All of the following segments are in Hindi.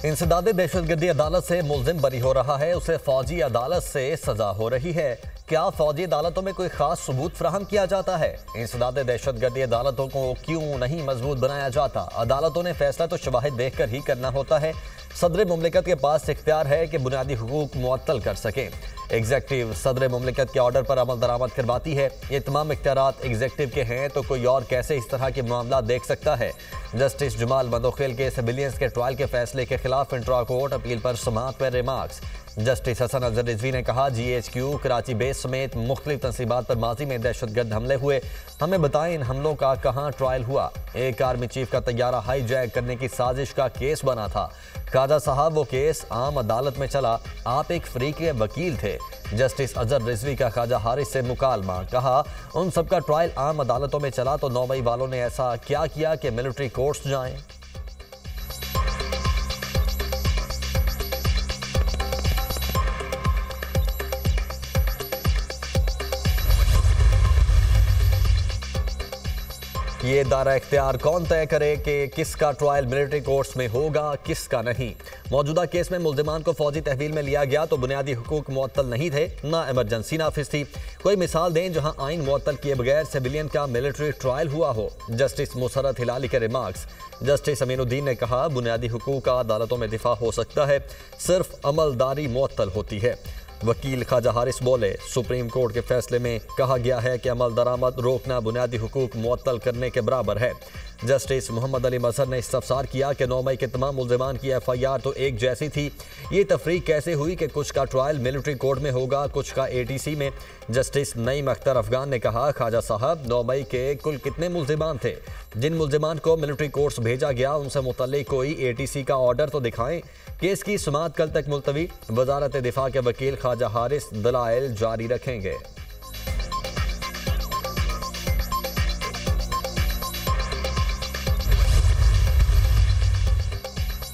इंसदाद दहशतगर्दी अदालत से मुलजिम बरी हो रहा है, उसे फौजी अदालत से सजा हो रही है। क्या फौजी अदालतों में कोई खास सबूत फराहम किया जाता है? इंसदाद दहशतगर्दी अदालतों को क्यों नहीं मजबूत बनाया जाता? अदालतों ने फैसला तो शवाहिद देखकर ही करना होता है। सदर मुमलिकत के पास इख्तियार है कि बुनियादी हुकूक मुअत्तल कर सकें। एग्जेक्टिव सदर मुमलिकत के ऑर्डर पर अमल दरामद करवाती है। ये तमाम इख्तियारात एग्जेक्टिव के हैं तो कोई और कैसे इस तरह के मामला देख सकता है? जस्टिस जमाल मंदोखिल के सिविलियंस के ट्रायल के फैसले के खिलाफ इंट्रा कोर्ट अपील पर समाअत में रिमार्क्स। जस्टिस हसन अजहर रिजवी ने कहा, GHQ कराची बेस समेत मुख्तलिफ तनसीबात पर माजी में दहशतगर्द हमले हुए। हमें बताएं इन हमलों का कहाँ ट्रायल हुआ? एक आर्मी चीफ का तैयारा हाईजैक करने की साजिश का केस बना था। ख्वाजा साहब, वो केस आम अदालत में चला, आप एक फ्री के वकील थे। जस्टिस अजहर रिजवी का ख्वाजा हारिस से मुकालमा। कहा, उन सबका ट्रायल आम अदालतों में चला तो 9 मई वालों ने ऐसा क्या किया कि मिलिट्री कोर्ट्स जाएं? ये दायरा इख्तियार कौन तय करे कि किसका ट्रायल मिलिट्री कोर्ट्स में होगा, किसका नहीं? मौजूदा केस में मुल्जिमान को फौजी तहवील में लिया गया तो बुनियादी हुकूक मुअत्तल नहीं थे, ना इमरजेंसी नाफिज थी। कोई मिसाल दें जहां आइन मुअत्तल किए बगैर सिविलियन का मिलिट्री ट्रायल हुआ हो। जस्टिस मुसरत हिलाली के रिमार्क्स। जस्टिस अमीनुद्दीन ने कहा, बुनियादी हुकूक का अदालतों में दिफा हो सकता है, सिर्फ अमलदारी मुअत्तल होती है। वकील ख्वाजा हारिस बोले, सुप्रीम कोर्ट के फैसले में कहा गया है कि अमल दरामद रोकना बुनियादी हुकूक मुअत्तल करने के बराबर है। जस्टिस मोहम्मद अली मजहर ने इस्तफसार किया कि 9 मई के तमाम मुल्जिमान की FIR तो एक जैसी थी। ये तफरीक कैसे हुई कि कुछ का ट्रायल मिलिट्री कोर्ट में होगा, कुछ का ATC में? जस्टिस नईम अख्तर अफगान ने कहा, ख्वाजा साहब, 9 मई के कुल कितने मुल्जिमान थे? जिन मुल्जिमान को मिलिट्री कोर्ट्स भेजा गया उनसे मुतल्लिक कोई ATC का ऑर्डर तो दिखाएं। केस की समाअत कल तक मुलतवी। वजारत दिफा के वकील ख्वाजा हारिस दलाइल जारी रखेंगे।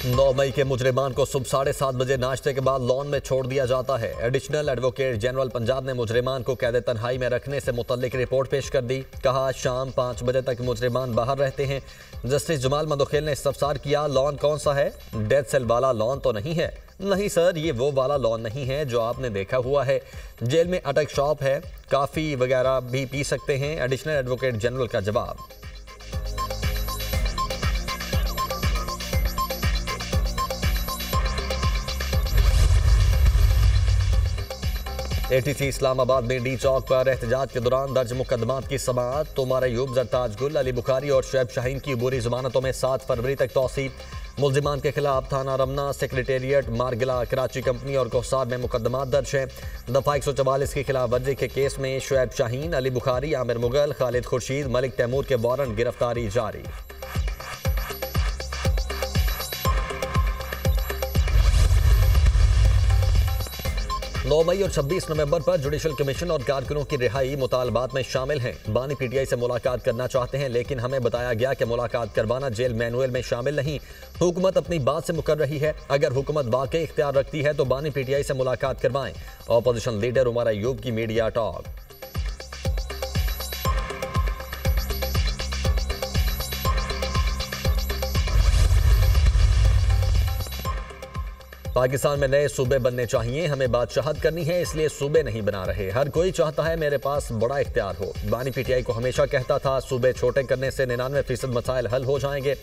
9 मई के मुजरिमान को सुबह 7:30 बजे नाश्ते के बाद लॉन में छोड़ दिया जाता है। एडिशनल एडवोकेट जनरल पंजाब ने मुजरिमान को कैद तन्हाई में रखने से मुतल्लिक रिपोर्ट पेश कर दी। कहा, शाम 5 बजे तक मुजरिमान बाहर रहते हैं। जस्टिस जमाल मंदोखिल ने इस्तफसार किया, लॉन कौन सा है? डेथ सेल वाला लॉन तो नहीं है? नहीं सर, ये वो वाला लॉन नहीं है जो आपने देखा हुआ है। जेल में अटक शॉप है, काफ़ी वगैरह भी पी सकते हैं। एडिशनल एडवोकेट जनरल का जवाब। ATC इस्लामाबाद में डी चौक पर एहतजाज के दौरान दर्ज मुकदमात की समाअत। तुमार अयूब, जरताज गुल, अली बुखारी और शुएब शाहीन की बुरी जमानतों में 7 फरवरी तक तौसील। मुल्जिमान के खिलाफ थाना रमना, सेक्रेटेरिएट, मारगिला, कराची कंपनी और कोहसार में मुकदमात दर्ज हैं। दफा 144 की खिलाफ वर्जी के केस में शुएब शाहीन, अली बुखारी, आमिर मुगल, खालिद खुर्शीद, मलिक तैमूर के वारंट गिरफ्तारी जारी। 9 मई और 26 नवंबर पर जुडिशल कमीशन और कारकुनों की रिहाई मुतालबात में शामिल हैं। बानी PTI से मुलाकात करना चाहते हैं, लेकिन हमें बताया गया कि मुलाकात करवाना जेल मैनुअल में शामिल नहीं। हुकूमत अपनी बात से मुकर रही है। अगर हुकूमत वाकई इख्तियार रखती है तो बानी PTI से मुलाकात करवाएं। अपोजिशन लीडर उमर अयूब की मीडिया टॉक। पाकिस्तान में नए सूबे बनने चाहिए, हमें बादशाहत करनी है, इसलिए सूबे नहीं बना रहे। हर कोई चाहता है मेरे पास बड़ा इख्तियार हो। बानी PTI को हमेशा कहता था सूबे छोटे करने से 99% मसाइल हल हो जाएंगे।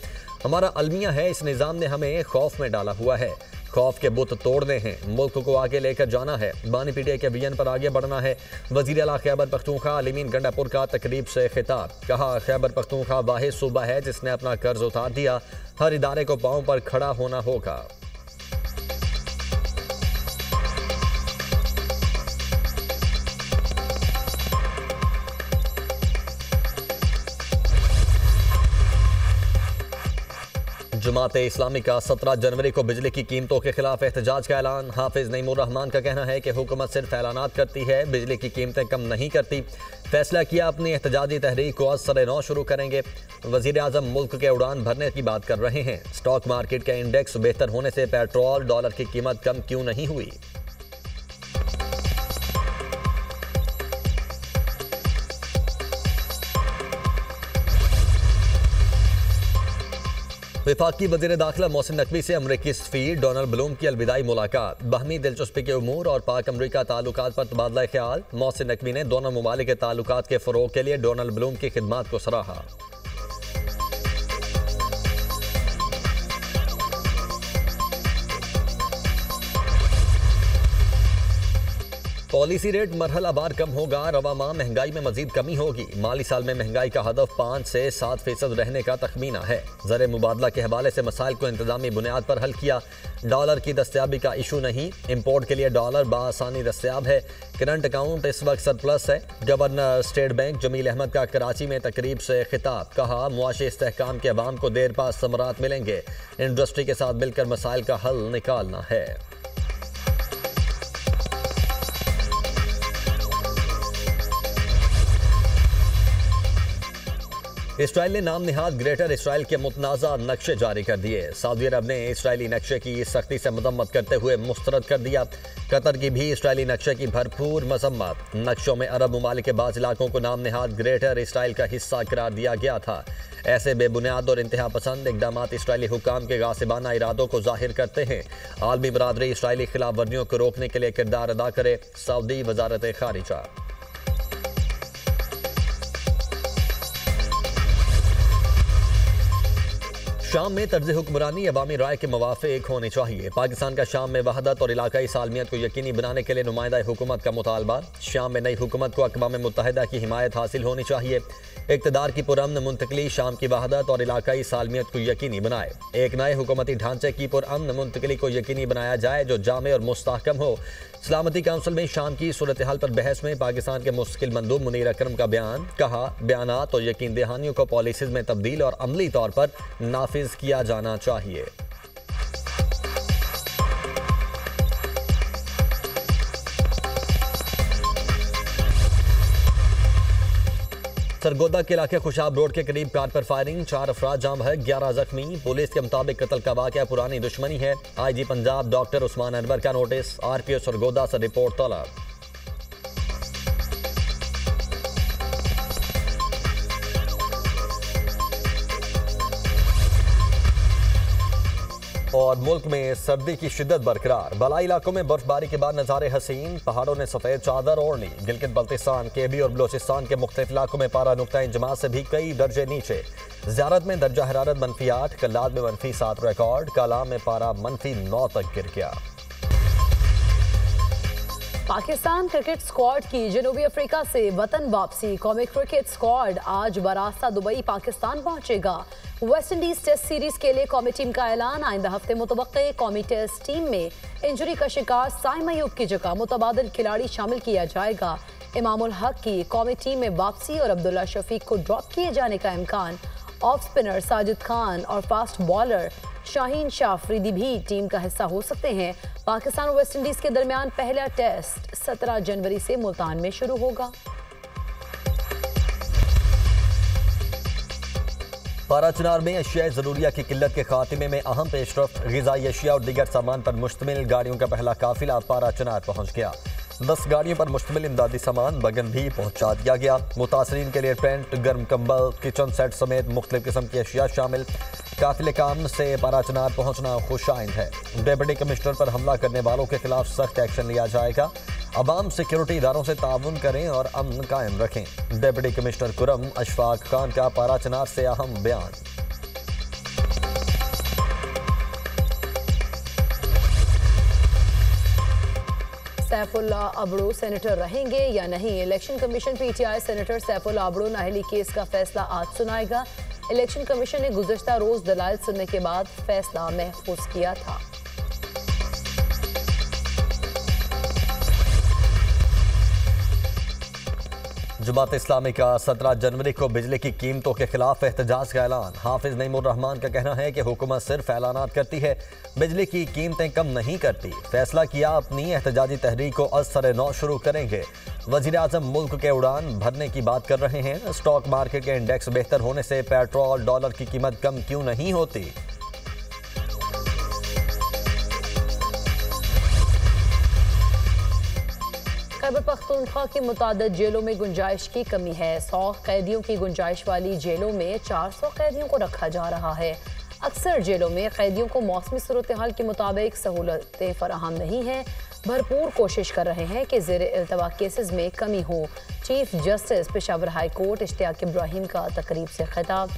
हमारा अलमिया है, इस निज़ाम ने हमें खौफ में डाला हुआ है। खौफ के बुत तोड़ने हैं, मुल्क को आगे लेकर जाना है। बानी PTI के विजन पर आगे बढ़ना है। वज़ीर आला खैबर पख्तूनख्वा अलीमीन गंडापुर का तकरीब से खिताब। कहा, खैबर पख्तूनख्वा वाहिद सूबा है जिसने अपना कर्ज उतार दिया। हर इदारे को पांव पर खड़ा होना होगा। जमात इस्लामी का 17 जनवरी को बिजली की कीमतों के खिलाफ एहतजाज का ऐलान। हाफिज नईमुर रहमान का कहना है कि हुकूमत सिर्फ ऐलानात करती है, बिजली की कीमतें कम नहीं करती। फैसला किया, अपनी एहतजाजी तहरीक को आज सरे 9 शुरू करेंगे। वज़ीर आज़म मुल्क के उड़ान भरने की बात कर रहे हैं। स्टॉक मार्केट का इंडेक्स बेहतर होने से पेट्रोल डॉलर की कीमत कम क्यों नहीं हुई? वफाकी वज़ीर दाखिला मोहसिन नकवी से अमरीकी सफ़ीर डोनाल्ड ब्लूम की अलविदाई मुलाकात। बाहमी दिलचस्पी के उमूर और पाक अमरीका ताल्लुकात पर तबादला ख्याल। मोहसिन नकवी ने दोनों ममालिक के ताल्लुकात के फ़रोग़ के लिए डोनाल्ड ब्लूम की खिदमात को सराहा। पॉलिसी रेट मरहलावार कम होगा। रवा माह महंगाई में मजीद कमी होगी। माली साल में महंगाई का हदफ 5 से 7% रहने का तखमीना है। ज़र मुबादला के हवाले से मसाइल को इंतजामी बुनियाद पर हल किया। डॉलर की दस्तयाबी का इशू नहीं। इम्पोर्ट के लिए डॉलर बासानी दस्तयाब है। करंट अकाउंट इस वक्त सरप्लस है। Governor state bank Jamil Ahmed का कराची में तकरीब से खिताब। कहा मुआशी इस्तेहकाम के अवाम को देर पास समरात मिलेंगे। इंडस्ट्री के साथ मिलकर मसाइल का हल निकालना है। इसराइल ने नाम निहाद ग्रेटर इसराइल के मुतनाज़ा नक्शे जारी कर दिए। सऊदी अरब ने इसराइली नक्शे की सख्ती से मजम्मत करते हुए मुस्तरद कर दिया। कतर की भी इसराइली नक्शे की भरपूर मजम्मत। नक्शों में अरब ममालिक के बाज़ इलाकों को नाम निहाद ग्रेटर इसराइल का हिस्सा करार दिया गया था। ऐसे बेबुनियाद और इंतहा पसंद इकदाम इसराइली हुकाम के गासिबाना इरादों को जाहिर करते हैं। आलमी बरादरी इसराइली खिलाफ वर्जियों को रोकने के लिए किरदार अदा करे। सऊदी वजारत खारिजा। शाम में तर्ज हुक्मरानी अवामी राय के मुवाफिक होनी चाहिए। पाकिस्तान का शाम में वहदत और इलाकाई सालमियत को यकीनी बनाने के लिए नुमाइंदा हुकूमत का मुतालबा। शाम में नई हुकूमत को अक़वाम मुत्तहिदा की हिमायत हासिल होनी चाहिए। इक़्तिदार की पुरअमन मुंतकली शाम की वहदत और इलाकाई सालमियत को यकीनी बनाए। एक नए हुकूमती ढांचे की पुरअमन मुंतकली को यकीनी बनाया जाए जो जामे और मुस्तहकम हो। सलामती काउंसिल में शाम की सूरत हाल पर बहस में पाकिस्तान के मुस्तकिल मंदूब मुनीर अकरम का बयान। कहा बयानात और यकीन दहानियों को पॉलिसीज में तब्दील और अमली तौर पर नाफिज किया जाना चाहिए। सरगोदा के इलाके खुशाब रोड के करीब कार पर फायरिंग। 4 अफराद जाम है, 11 जख्मी। पुलिस के मुताबिक कत्ल का वाकया पुरानी दुश्मनी है। IG पंजाब डॉक्टर उस्मान अनवर का नोटिस। RPO सरगोदा से रिपोर्ट तलब। और मुल्क में सर्दी की शिद्दत बरकरार। बलाई इलाकों में बर्फबारी के बाद नज़ारे हसीन। पहाड़ों ने सफ़ेद चादर ओढ़ ली। गिलगित बल्तिस्तान, KB और बलोचिस्तान के मुख्तलिफ इलाकों में पारा नुक्ता इंजमात से भी कई दर्जे नीचे। ज़ियारत में दर्जा हरारत -8, कल्लाद में -7 रिकॉर्ड। कालाम में पारा -9 तक गिर गया। पाकिस्तान क्रिकेट स्क्वाड की जनूबी अफ्रीका से वतन वापसी। कौमी क्रिकेट स्क्वाड आज बरास्ता दुबई पाकिस्तान पहुंचेगा। वेस्ट इंडीज टेस्ट सीरीज के लिए कौमी टीम का ऐलान। आइंदा हफ्ते मुतवक्के कौमी टेस्ट टीम में इंजरी का शिकार साइम अयूब की जगह मुतबादिल खिलाड़ी शामिल किया जाएगा। इमामुल हक की कौमी टीम में वापसी और अब्दुल्ला शफीक को ड्रॉप किए जाने का इम्कान। ऑफ स्पिनर साजिद खान और फास्ट बॉलर शाहीन शाह अफरीदी भी टीम का हिस्सा हो सकते हैं। पाकिस्तान और वेस्ट इंडीज के दरमियान पहला टेस्ट 17 जनवरी से मुल्तान में शुरू होगा। पारा चनार में अशिया ज़रूरिया की किल्लत के खात्मे में अहम पेशरफ। ग़िज़ाई अशिया और दीगर सामान पर मुश्तमिल गाड़ियों का पहला काफिला पारा चनार पहुँच गया। 10 गाड़ियों पर मुश्तमिल इमदादी सामान बगन भी पहुँचा दिया गया। मुतासरीन के लिए टेंट, गर्म कंबल, किचन सेट समेत मुख्तलिफ किस्म की अशिया शामिल। काफिले काम से पारा चनार पहुँचना खुशाइंद है। डिप्टी कमिश्नर पर हमला करने वालों के खिलाफ सख्त एक्शन लिया जाएगा। अवाम सिक्योरिटी इदारों से ताउन करें और अमन कायम रखें। डिप्टी कमिश्नर कुरम अशफाक खान का पारा चनार से अहम बयान। सैफुल्ला अबड़ो सेनेटर रहेंगे या नहीं। Election commission PTI senator Saifullah Abro नाहली केस का फैसला आज सुनाएगा। इलेक्शन कमीशन ने गुज़श्ता रोज दलाइल सुनने के बाद फैसला महफूज किया था। जमात इस्लामी का 17 जनवरी को बिजली की कीमतों के खिलाफ एहतजाज का ऐलान। हाफिज नईमुर रहमान का कहना है कि हुकूमत सिर्फ ऐलानात करती है, बिजली की कीमतें कम नहीं करती। फैसला किया अपनी एहतजाजी तहरीक को असर नौ शुरू करेंगे। वज़ीर आज़म मुल्क के उड़ान भरने की बात कर रहे हैं। स्टॉक मार्केट के इंडेक्स बेहतर होने से पेट्रोल डॉलर की कीमत कम क्यों नहीं होती। खैबर पख्तूनख्वा की मुतादिद जेलों में गुंजाइश की कमी है। 100 कैदियों की गुंजाइश वाली जेलों में 400 कैदियों को रखा जा रहा है। अक्सर जेलों में कैदियों को मौसमी सूरत हाल के मुताबिक सहूलतें फराहम नहीं हैं। भरपूर कोशिश कर रहे हैं कि ज़ेर इल्तवा केसेस में कमी हो। Chief justice Peshawar high court Ishtiaq Ibrahim का तकरीब से खिताब।